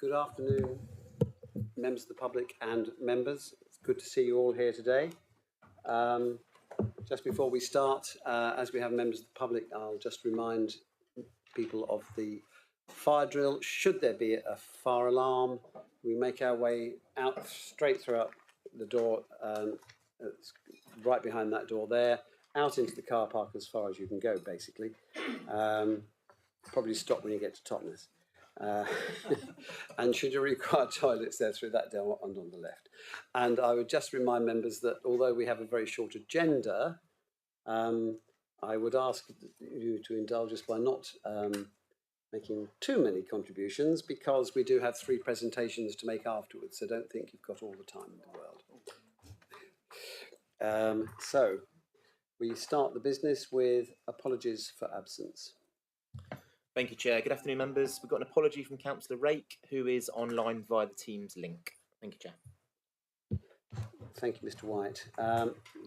Good afternoon, members of the public and members. It's good to see you all here today. Just before we start, as we have members of the public, I'll just remind people of the fire drill. Should there be a fire alarm, we make our way out straight throughout the door, it's right behind that door there, out into the car park as far as you can go, basically. Probably stop when you get to Totnes. And should you require toilets, they're through that door and on the left. And I would just remind members that although we have a very short agenda, I would ask you to indulge us by not making too many contributions, because we do have 3 presentations to make afterwards, so don't think you've got all the time in the world. So we start the business with apologies for absence. Thank you, Chair. Good afternoon, members. We've got an apology from Councillor Rake, who is online via the Teams link. Thank you, Chair. Thank you, Mr. White.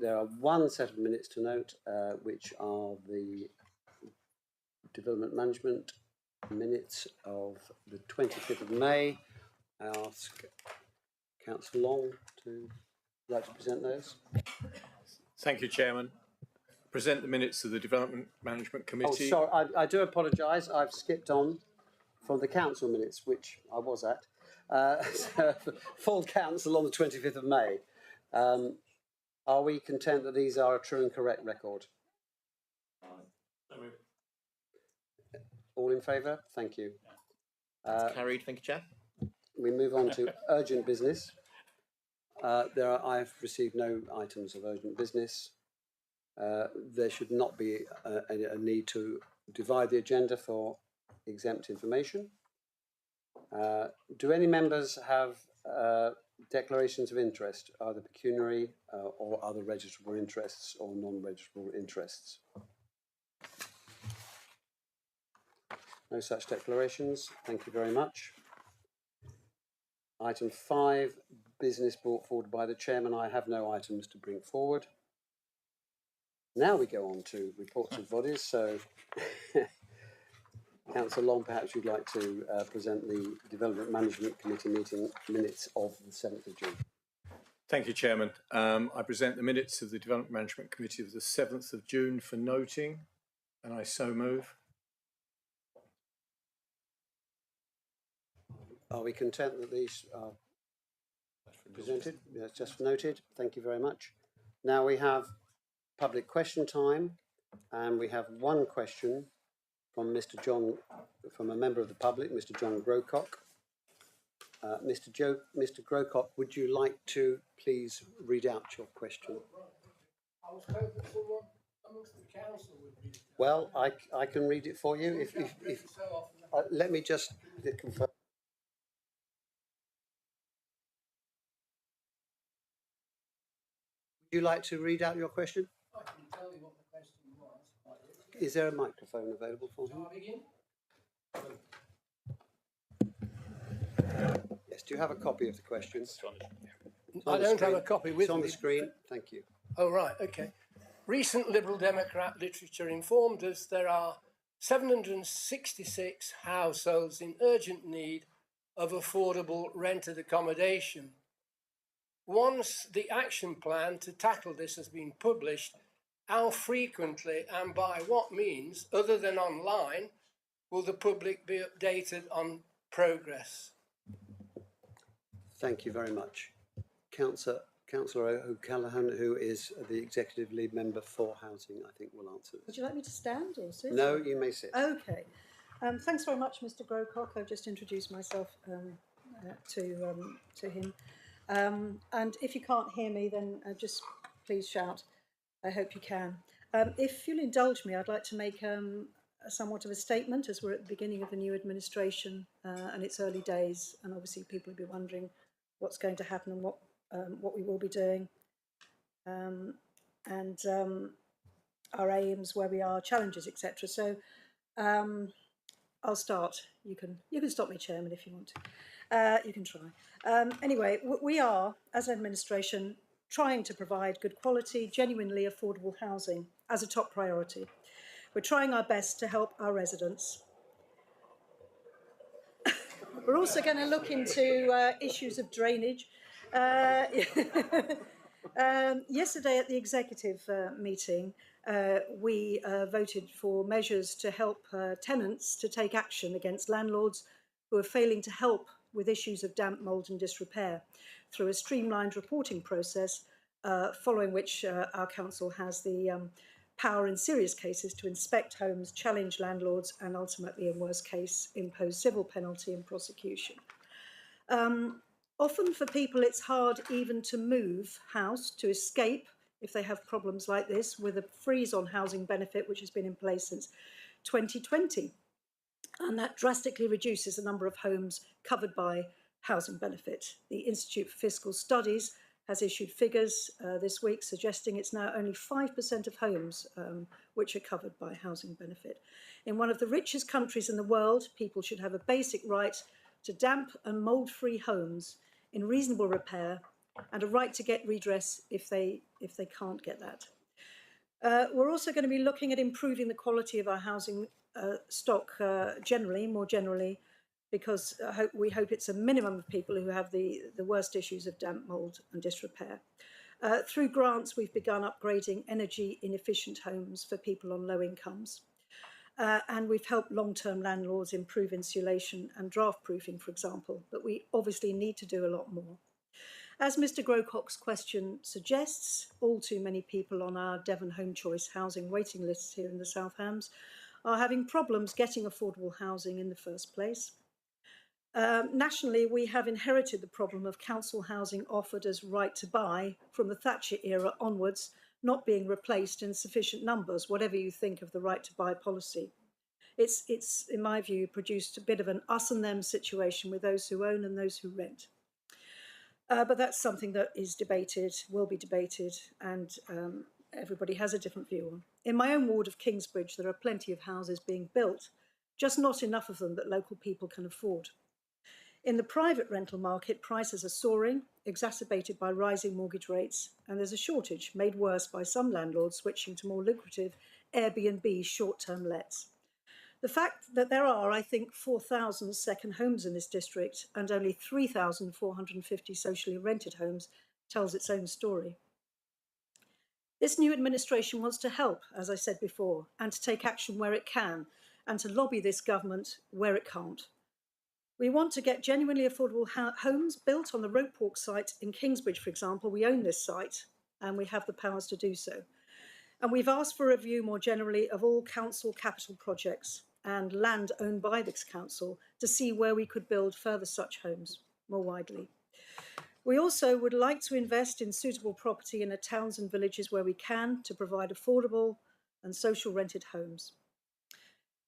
There are 1 set of minutes to note, which are the development management minutes of the 25th of May. I ask Councillor Long to present those. Thank you, Chairman. Present the minutes of the Development Management Committee. Oh, sorry, I do apologise. I've skipped on from the council minutes, which I was at. Full council on the 25th of May. Are we content that these are a true and correct record? All in favour? Thank you. Carried. Thank you, Chair. We move on to urgent business. I've received no items of urgent business. There should not be a need to divide the agenda for exempt information. Do any members have declarations of interest, either pecuniary or other registrable interests or non-registrable interests? No such declarations. Thank you very much. Item 5, business brought forward by the chairman. I have no items to bring forward. Now we go on to reports of bodies. So, Councillor Long, perhaps you'd like to present the Development Management Committee meeting minutes of the 7th of June. Thank you, Chairman. I present the minutes of the Development Management Committee of the 7th of June for noting, and I so move. Are we content that these are presented? Yes, just noted. Thank you very much. Now we have public question time, and we have 1 question from from a member of the public, Mr. John Grocock. Mr. Grocock, would you like to please read out your question? I was hoping that someone amongst the council would read it. Well, I can read it for you. Let me just confirm. Would you like to read out your question? I can tell you what the question was. Is there a microphone available for him? Shall I begin? Yes. Do you have a copy of the question? I don't have a copy with me. It's on the screen. Thank you. Oh, right. Okay. Recent Liberal Democrat literature informed us there are 766 households in urgent need of affordable rented accommodation. Once the action plan to tackle this has been published, how frequently and by what means, other than online, will the public be updated on progress? Thank you very much. Councillor O'Callaghan, who is the Executive Lead Member for Housing, I think will answer this. Would you like me to stand or sit? No, you may sit. Okay. Thanks very much, Mr. Grocock. I've just introduced myself to him. And if you can't hear me, then just please shout. I hope you can. If you'll indulge me, I'd like to make somewhat of a statement, as we're at the beginning of the new administration and it's early days, and obviously people will be wondering what's going to happen and what we will be doing, and our aims, where we are, challenges, etc. So I'll start. You can stop me, Chairman, if you want to. You can try. Anyway, we are, as an administration, trying to provide good quality, genuinely affordable housing as a top priority. We're trying our best to help our residents. We're also going to look into issues of drainage. Yesterday at the executive meeting, we voted for measures to help tenants to take action against landlords who are failing to help with issues of damp, mould and disrepair through a streamlined reporting process, following which our council has the power in serious cases to inspect homes, challenge landlords and ultimately, in worst case, impose civil penalty and prosecution. Often for people it's hard even to move house, to escape if they have problems like this, with a freeze on housing benefit which has been in place since 2020. And that drastically reduces the number of homes covered by housing benefit. The Institute for Fiscal Studies has issued figures this week suggesting it's now only 5% of homes which are covered by housing benefit. In one of the richest countries in the world, people should have a basic right to damp and mould-free homes in reasonable repair and a right to get redress if they can't get that. We're also going to be looking at improving the quality of our housing stock more generally, because we hope it's a minimum of people who have the worst issues of damp, mould and disrepair. Through grants, we've begun upgrading energy inefficient homes for people on low incomes. And we've helped long-term landlords improve insulation and draft proofing, for example, but we obviously need to do a lot more. As Mr. Grocock's question suggests, all too many people on our Devon Home Choice housing waiting lists here in the South Hams are having problems getting affordable housing in the first place. Nationally, we have inherited the problem of council housing offered as right to buy from the Thatcher era onwards, not being replaced in sufficient numbers, whatever you think of the right to buy policy. It's, in my view, produced a bit of an us and them situation with those who own and those who rent. But that's something that is debated, will be debated, and everybody has a different view on. In my own ward of Kingsbridge, there are plenty of houses being built, just not enough of them that local people can afford. In the private rental market, prices are soaring, exacerbated by rising mortgage rates, and there's a shortage made worse by some landlords switching to more lucrative Airbnb short-term lets. The fact that there are, I think, 4,000 second homes in this district and only 3,450 socially rented homes tells its own story. This new administration wants to help, as I said before, and to take action where it can, and to lobby this government where it can't. We want to get genuinely affordable homes built on the Rope Walk site in Kingsbridge, for example. We own this site and we have the powers to do so. And we've asked for a review more generally of all council capital projects and land owned by this council to see where we could build further such homes more widely. We also would like to invest in suitable property in the towns and villages where we can to provide affordable and social rented homes.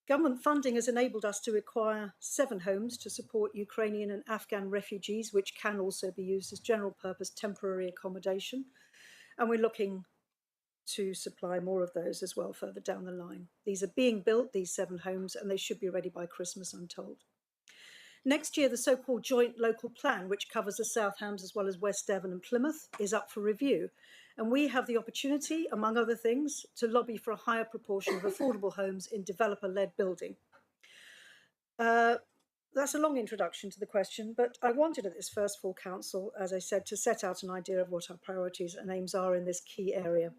Government funding has enabled us to acquire 7 homes to support Ukrainian and Afghan refugees, which can also be used as general purpose temporary accommodation. And we're looking to supply more of those as well further down the line. These are being built, these 7 homes, and they should be ready by Christmas, I'm told. Next year, the so-called joint local plan, which covers the South Hams as well as West Devon and Plymouth, is up for review. And we have the opportunity, among other things, to lobby for a higher proportion of affordable homes in developer-led building. That's a long introduction to the question, but I wanted at this first full council, as I said, to set out an idea of what our priorities and aims are in this key area.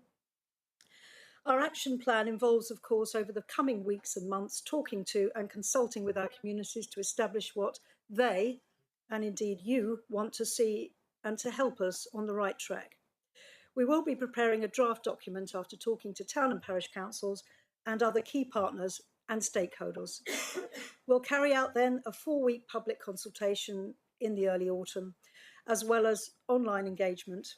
Our action plan involves, of course, over the coming weeks and months, talking to and consulting with our communities to establish what they, and indeed you, want to see and to help us on the right track. We will be preparing a draft document after talking to town and parish councils and other key partners and stakeholders. We'll carry out then a 4-week public consultation in the early autumn, as well as online engagement.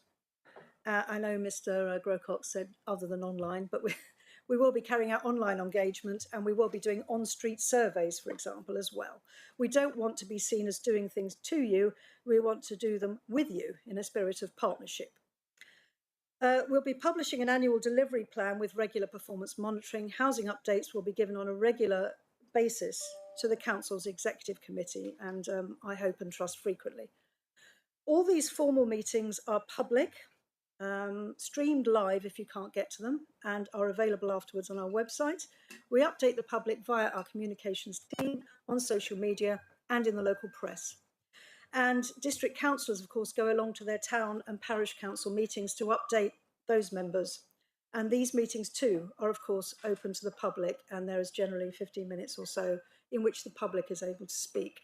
I know Mr. Grocock said other than online, but we will be carrying out online engagement, and we will be doing on-street surveys, for example, as well. We don't want to be seen as doing things to you. We want to do them with you in a spirit of partnership. We'll be publishing an annual delivery plan with regular performance monitoring. Housing updates will be given on a regular basis to the Council's Executive Committee, and I hope and trust frequently. All these formal meetings are public, streamed live if you can't get to them, and are available afterwards on our website. We update the public via our communications team on social media and in the local press. And district councillors, of course, go along to their town and parish council meetings to update those members. And these meetings too are, of course, open to the public, and there is generally 15 minutes or so in which the public is able to speak.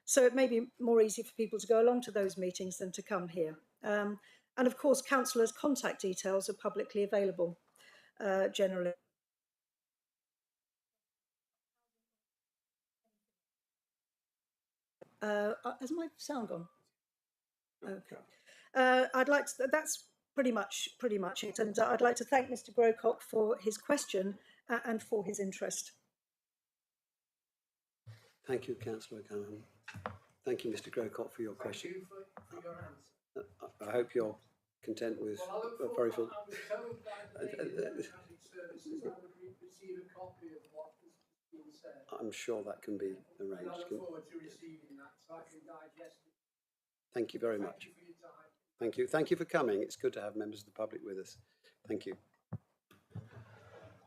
So it may be more easy for people to go along to those meetings than to come here. And of course, councillors' contact details are publicly available generally. Has my sound gone? Okay. I'd like to, that's pretty much it. And I'd like to thank Mr. Grocott for his question and for his interest. Thank you, Councillor O'Callaghan. Thank you, Mr. Grocott, for your question. Thank you for your answer. I hope you're content with Well, I look very forward, full. I was told by the lady of Democratic Services I would receive a copy of what has been said. I'm sure that can be And I arranged. look forward to receiving that so I can digest it. Thank you very Thank much. you for your time. Thank you. Thank you for coming. It's good to have members of the public with us. Thank you.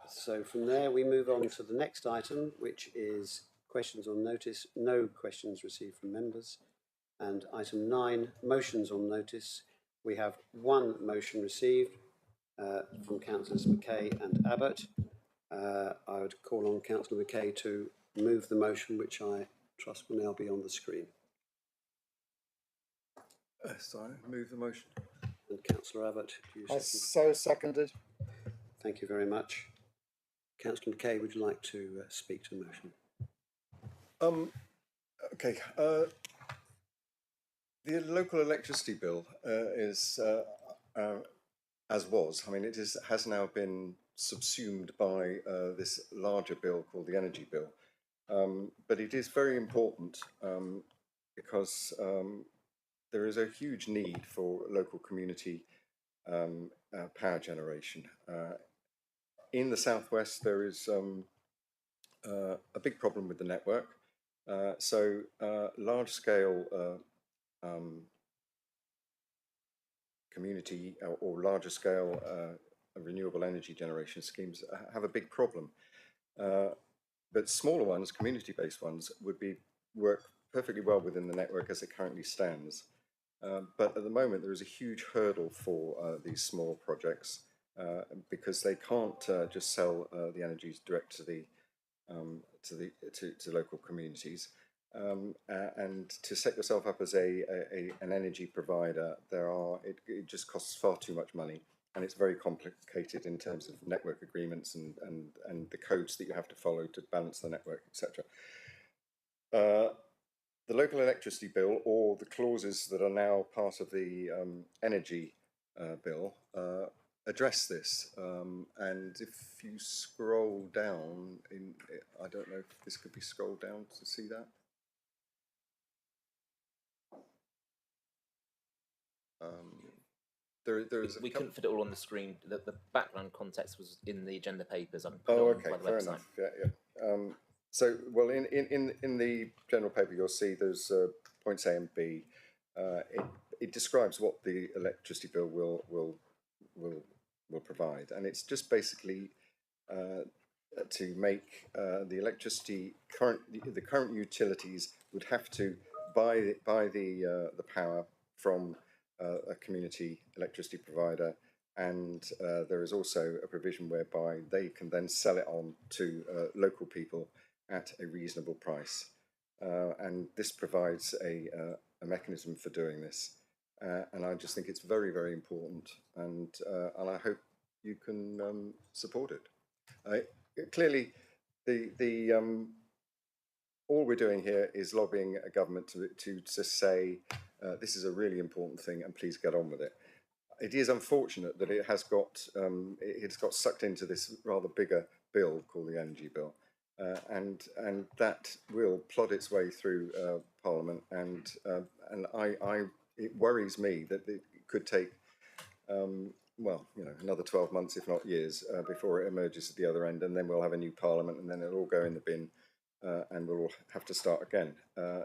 So from there, we move on to the next item, which is questions on notice. No questions received from members. And item 9, motions on notice. We have one motion received from Councillors McKay and Abbott. I would call on Councillor McKay to move the motion, which I trust will now be on the screen. Sorry, move the motion. And Councillor Abbott, do you second? So seconded. Thank you very much. Councillor McKay, would you like to speak to the motion? Okay. The local electricity bill is, as was, I mean, has now been subsumed by this larger bill called the energy bill. But it is very important because there is a huge need for local community power generation. In the southwest, there is a big problem with the network. So large-scale community or larger scale renewable energy generation schemes have a big problem. But smaller ones, community-based ones, would work perfectly well within the network as it currently stands. But at the moment, there is a huge hurdle for these small projects because they can't just sell the energies direct to local communities. And to set yourself up as an energy provider, it just costs far too much money, and it's very complicated in terms of network agreements and the codes that you have to follow to balance the network, etc. The local electricity bill, or the clauses that are now part of the energy bill, address this. And if you scroll down, I don't know if this could be scrolled down to see that. We couldn't fit it all on the screen. The background context was in the agenda papers. I can put it on okay, by the fair website. enough. Yeah. So, well, in the general paper, you'll see there's points A and B. It describes what the electricity bill will provide, and it's just basically to make the current utilities would have to buy the power from a community electricity provider, and there is also a provision whereby they can then sell it on to local people at a reasonable price, and this provides a mechanism for doing this, and I just think it's very, very important, and I hope you can support it. Clearly, all we're doing here is lobbying a government to say this is a really important thing and please get on with it. It is unfortunate that it's got sucked into this rather bigger bill called the Energy Bill, and that will plod its way through Parliament, and it worries me that it could take another 12 months, if not years, before it emerges at the other end, and then we'll have a new Parliament, and then it'll all go in the bin, and we'll all have to start again.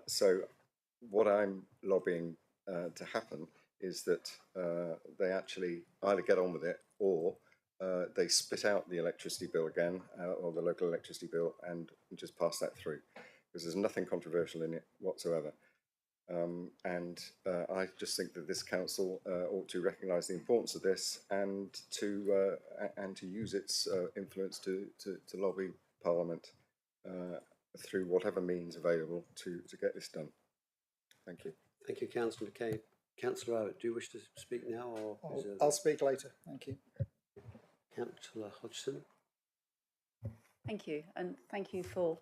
So what I'm lobbying to happen is that they actually either get on with it, or they spit out the electricity bill again, or the local electricity bill, and just pass that through. because there's nothing controversial in it whatsoever. I just think that this council ought to recognise the importance of this and to use its influence to lobby Parliament through whatever means available to get this done. Thank you. Thank you, Councillor McCabe. Councillor Rowett, do you wish to speak now, or I'll speak later. Thank you. Councillor Hodgson? Thank you, and thank you for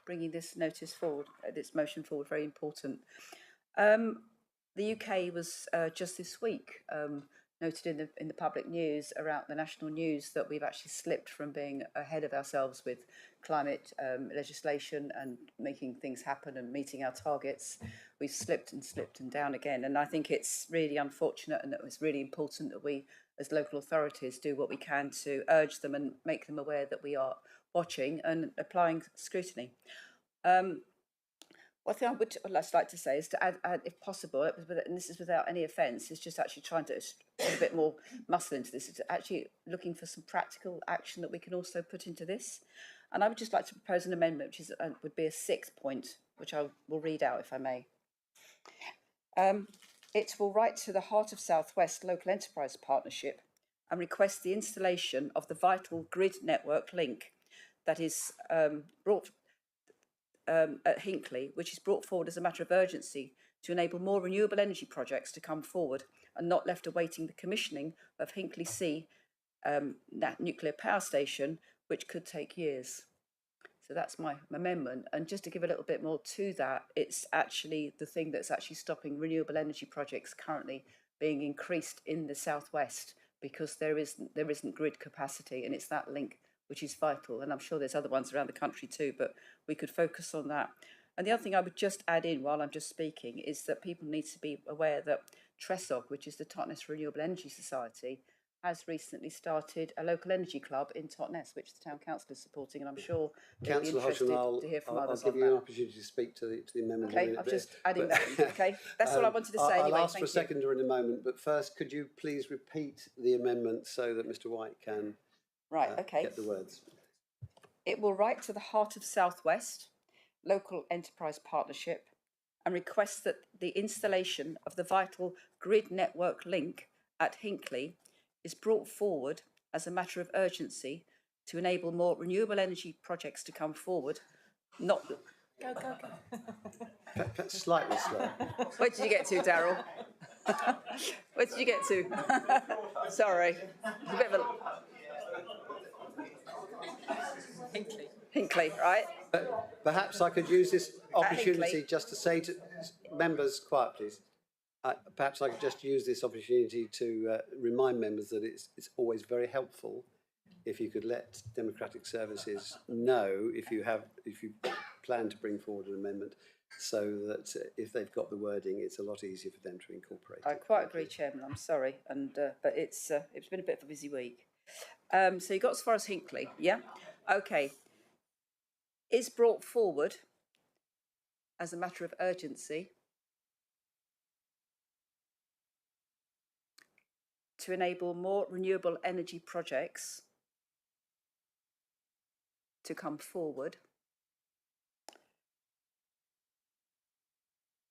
bringing this notice forward, this motion forward. Very important. The UK was just this week noted in the public news, around the national news, that we've actually slipped from being ahead of ourselves with climate legislation and making things happen and meeting our targets. We've slipped and down again, and I think it's really unfortunate, and it was really important that we, as local authorities, do what we can to urge them and make them aware that we are watching and applying scrutiny. One thing I would like to say is to add, if possible, and this is without any offence, is just actually trying to put a bit more muscle into this, is actually looking for some practical action that we can also put into this. And I would just like to propose an amendment, which is, would be a 6th point, which I will read out, if I may. It will write to the Heart of South West Local Enterprise Partnership and request the installation of the vital grid network link that is brought at Hinckley, which is brought forward as a matter of urgency to enable more renewable energy projects to come forward and not left awaiting the commissioning of Hinckley C nuclear power station, which could take years. So that's my amendment. And just to give a little bit more to that, it's actually the thing that's actually stopping renewable energy projects currently being increased in the southwest, because there isn't grid capacity, and it's that link which is vital. And I'm sure there's other ones around the country too, but we could focus on that. And the other thing I would just add in while I'm just speaking is that people need to be aware that TRESOG, which is the Totnes Renewable Energy Society, has recently started a local energy club in Totnes, which the Town Council is supporting, and I'm sure they'll be Councillor interested Hodgson, to hear from I'll others give on you an that. opportunity to speak to the amendment. Okay, in a I'm bit, just adding but- that. Okay, that's all I wanted to say I'll anyway. ask for a Thank you. seconder in a moment, but first, could you please repeat the amendment so that Mr. White can Right, okay. get the words? It will write to the Heart of South West Local Enterprise Partnership and request that the installation of the vital grid network link at Hinckley is brought forward as a matter of urgency to enable more renewable energy projects to come forward. Not. Slightly slow. Where did you get to, Daryl? Where did you get to? Sorry. A bit of a... Hinckley, right? Perhaps I could use this opportunity Hinckley. just to say to members, quiet please. Perhaps I could just use this opportunity to remind members that it's always very helpful if you could let Democratic Services know if you plan to bring forward an amendment, so that if they've got the wording, it's a lot easier for them to incorporate. I quite agree, Chairman. I'm sorry, and but it's been a bit of a busy week. So you got as far as Hinckley, yeah? Okay. Is brought forward as a matter of urgency to enable more renewable energy projects to come forward,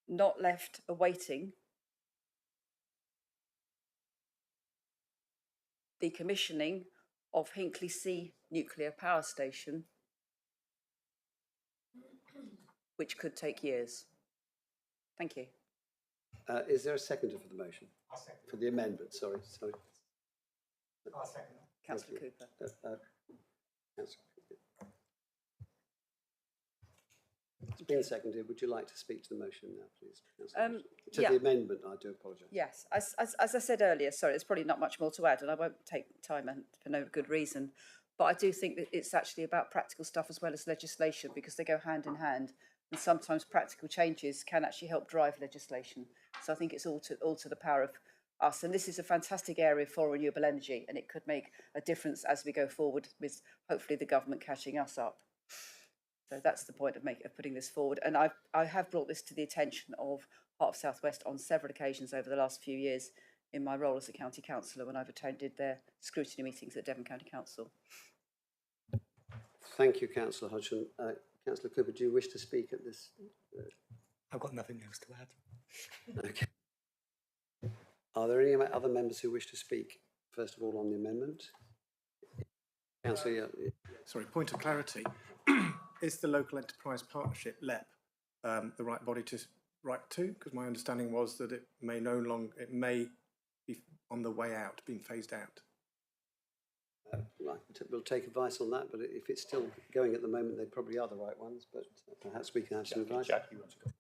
not left awaiting the commissioning of Hinckley C nuclear power station, which could take years. Thank you. Is there a seconder for the motion? For the amendment, sorry. Councillor Cooper. Councillor. It's been seconded. Would you like to speak to the motion now, please? Councillor? To yeah. the amendment, I do apologise. Yes, as I said earlier, sorry, there's probably not much more to add, and I won't take time and for no good reason. But I do think that it's actually about practical stuff as well as legislation, because they go hand in hand, and sometimes practical changes can actually help drive legislation. So I think it's all to the power of us, and this is a fantastic area for renewable energy, and it could make a difference as we go forward, with hopefully the government catching us up. So that's the point of putting this forward, and I have brought this to the attention of Heart of South West on several occasions over the last few years in my role as a county councillor when I've attended their scrutiny meetings at Devon County Council. Thank you, Councillor Hodgson. Councillor Cooper, do you wish to speak at this? I've got nothing else to add. Okay. Are there any other members who wish to speak? First of all, on the amendment. Councillor, Sorry, point of clarity. Is the Local Enterprise Partnership, LEP, the right body to write to? Because my understanding was that it may be on the way out, being phased out. right, we'll take advice on that, but if it's still going at the moment, they probably are the right ones, but perhaps we can have some advice. Jack, you want to go?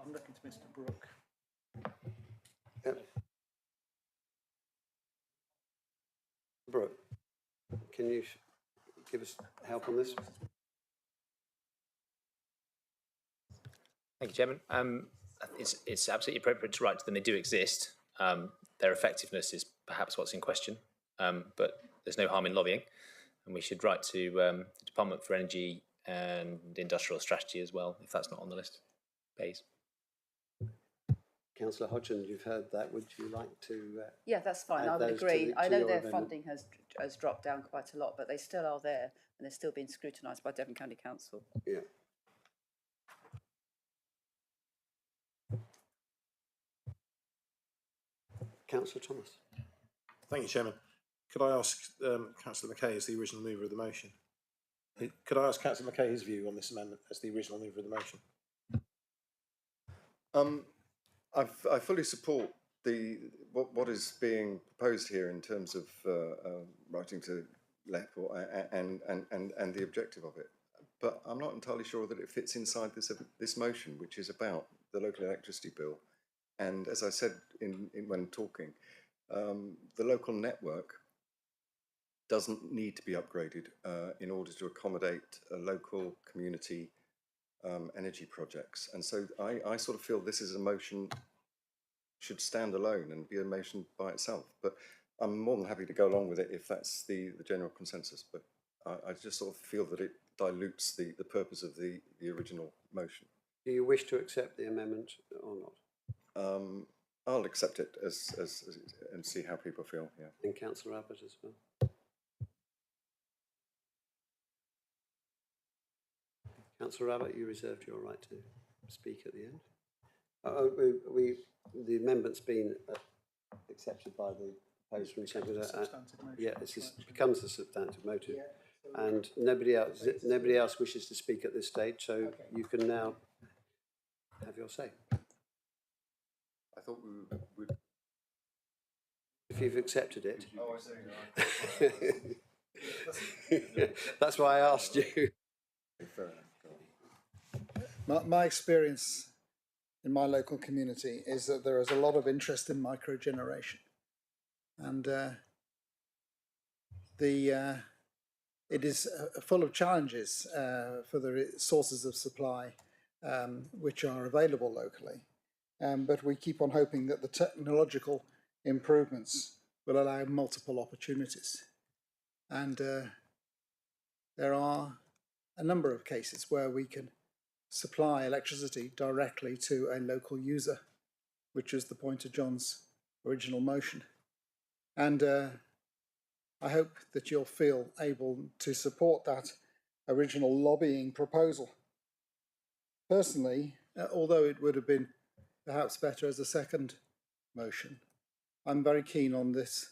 I'm looking to Mr. Brooke. Yep. Brooke, can you give us help on this? Thank you, Chairman. It's absolutely appropriate to write to them. They do exist. Their effectiveness is perhaps what's in question, but there's no harm in lobbying. And we should write to the Department for Energy and Industrial Strategy as well, if that's not on the list. Pays. Councillor Hodgson, you've heard that. Would you like to? Yeah, that's fine. add I would those to agree. the- I to know your their amendment? funding has dropped down quite a lot, but they still are there and they're still being scrutinised by Devon County Council. Yeah. Councillor Thomas. Thank you, Chairman. Could I ask Councillor Mackay as the original mover of the motion? Could I ask Councillor Mackay his view on this amendment as the original mover of the motion? I fully support what is being proposed here in terms of writing to LEP and the objective of it. But I'm not entirely sure that it fits inside this motion, which is about the local electricity bill. And as I said when talking, the local network doesn't need to be upgraded in order to accommodate local community energy projects. And so I sort of feel this is a motion should stand alone and be a motion by itself. But I'm more than happy to go along with it if that's the general consensus. But I just sort of feel that it dilutes the purpose of the original motion. Do you wish to accept the amendment or not? I'll accept it as and see how people feel. Yeah. And Councillor Abbott as well. Councillor Abbott, you reserved your right to speak at the end. The amendment's been accepted by the proposed from the Secretary. Yeah, becomes a substantive motive, and nobody else wishes to speak at this stage. So you can now have your say. I thought we would. If you've accepted it. Oh, I see. That's why I asked you. Fair enough. My experience in my local community is that there is a lot of interest in microgeneration, and it is full of challenges for the sources of supply which are available locally. But we keep on hoping that the technological improvements will allow multiple opportunities. And there are a number of cases where we can supply electricity directly to a local user, which is the point of John's original motion. And I hope that you'll feel able to support that original lobbying proposal. Personally, although it would have been perhaps better as a second motion, I'm very keen on this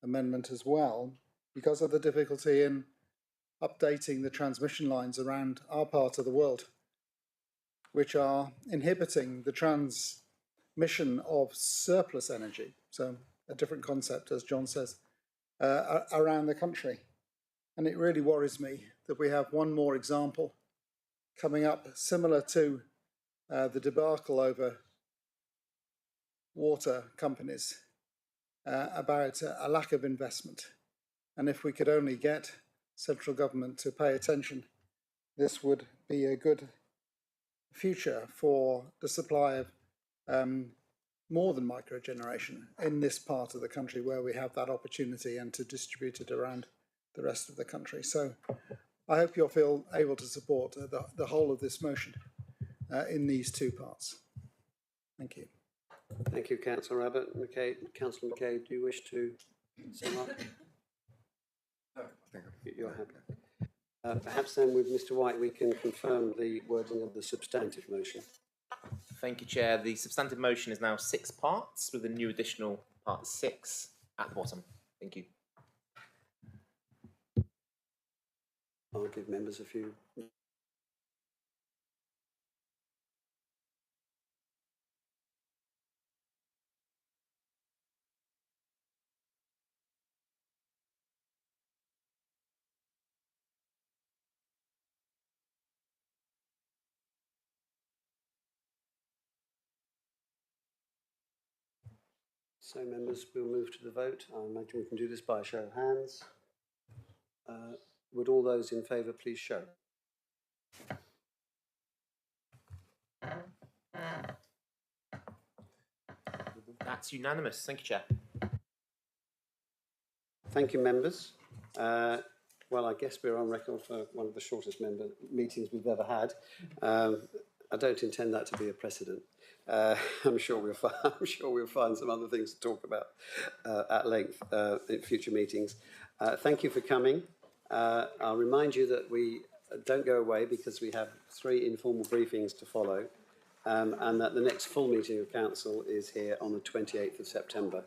amendment as well because of the difficulty in updating the transmission lines around our part of the world, which are inhibiting the transmission of surplus energy, so a different concept, as John says, around the country. And it really worries me that we have one more example coming up similar to the debacle over water companies about a lack of investment. And if we could only get central government to pay attention, this would be a good future for the supply of more than microgeneration in this part of the country where we have that opportunity, and to distribute it around the rest of the country. So I hope you'll feel able to support the whole of this motion in these two parts. Thank you. Thank you, Councillor Abbott. Councillor Mackay, do you wish to sum up? No, I you're happy. Perhaps then with Mr White we can confirm the wording of the substantive motion. Thank you, Chair. The substantive motion is now 6 parts with a new additional part 6 at the bottom. Thank you. I'll give members a few. So members, we'll move to the vote. I imagine we can do this by a show of hands. Would all those in favour please show? That's unanimous. Thank you, Chair. Thank you, members. Well, I guess we're on record for one of the shortest member meetings we've ever had. I don't intend that to be a precedent. I'm sure we'll find some other things to talk about at length in future meetings. Thank you for coming. I'll remind you that we don't go away because we have 3 informal briefings to follow, and that the next full meeting of council is here on the 28th of September.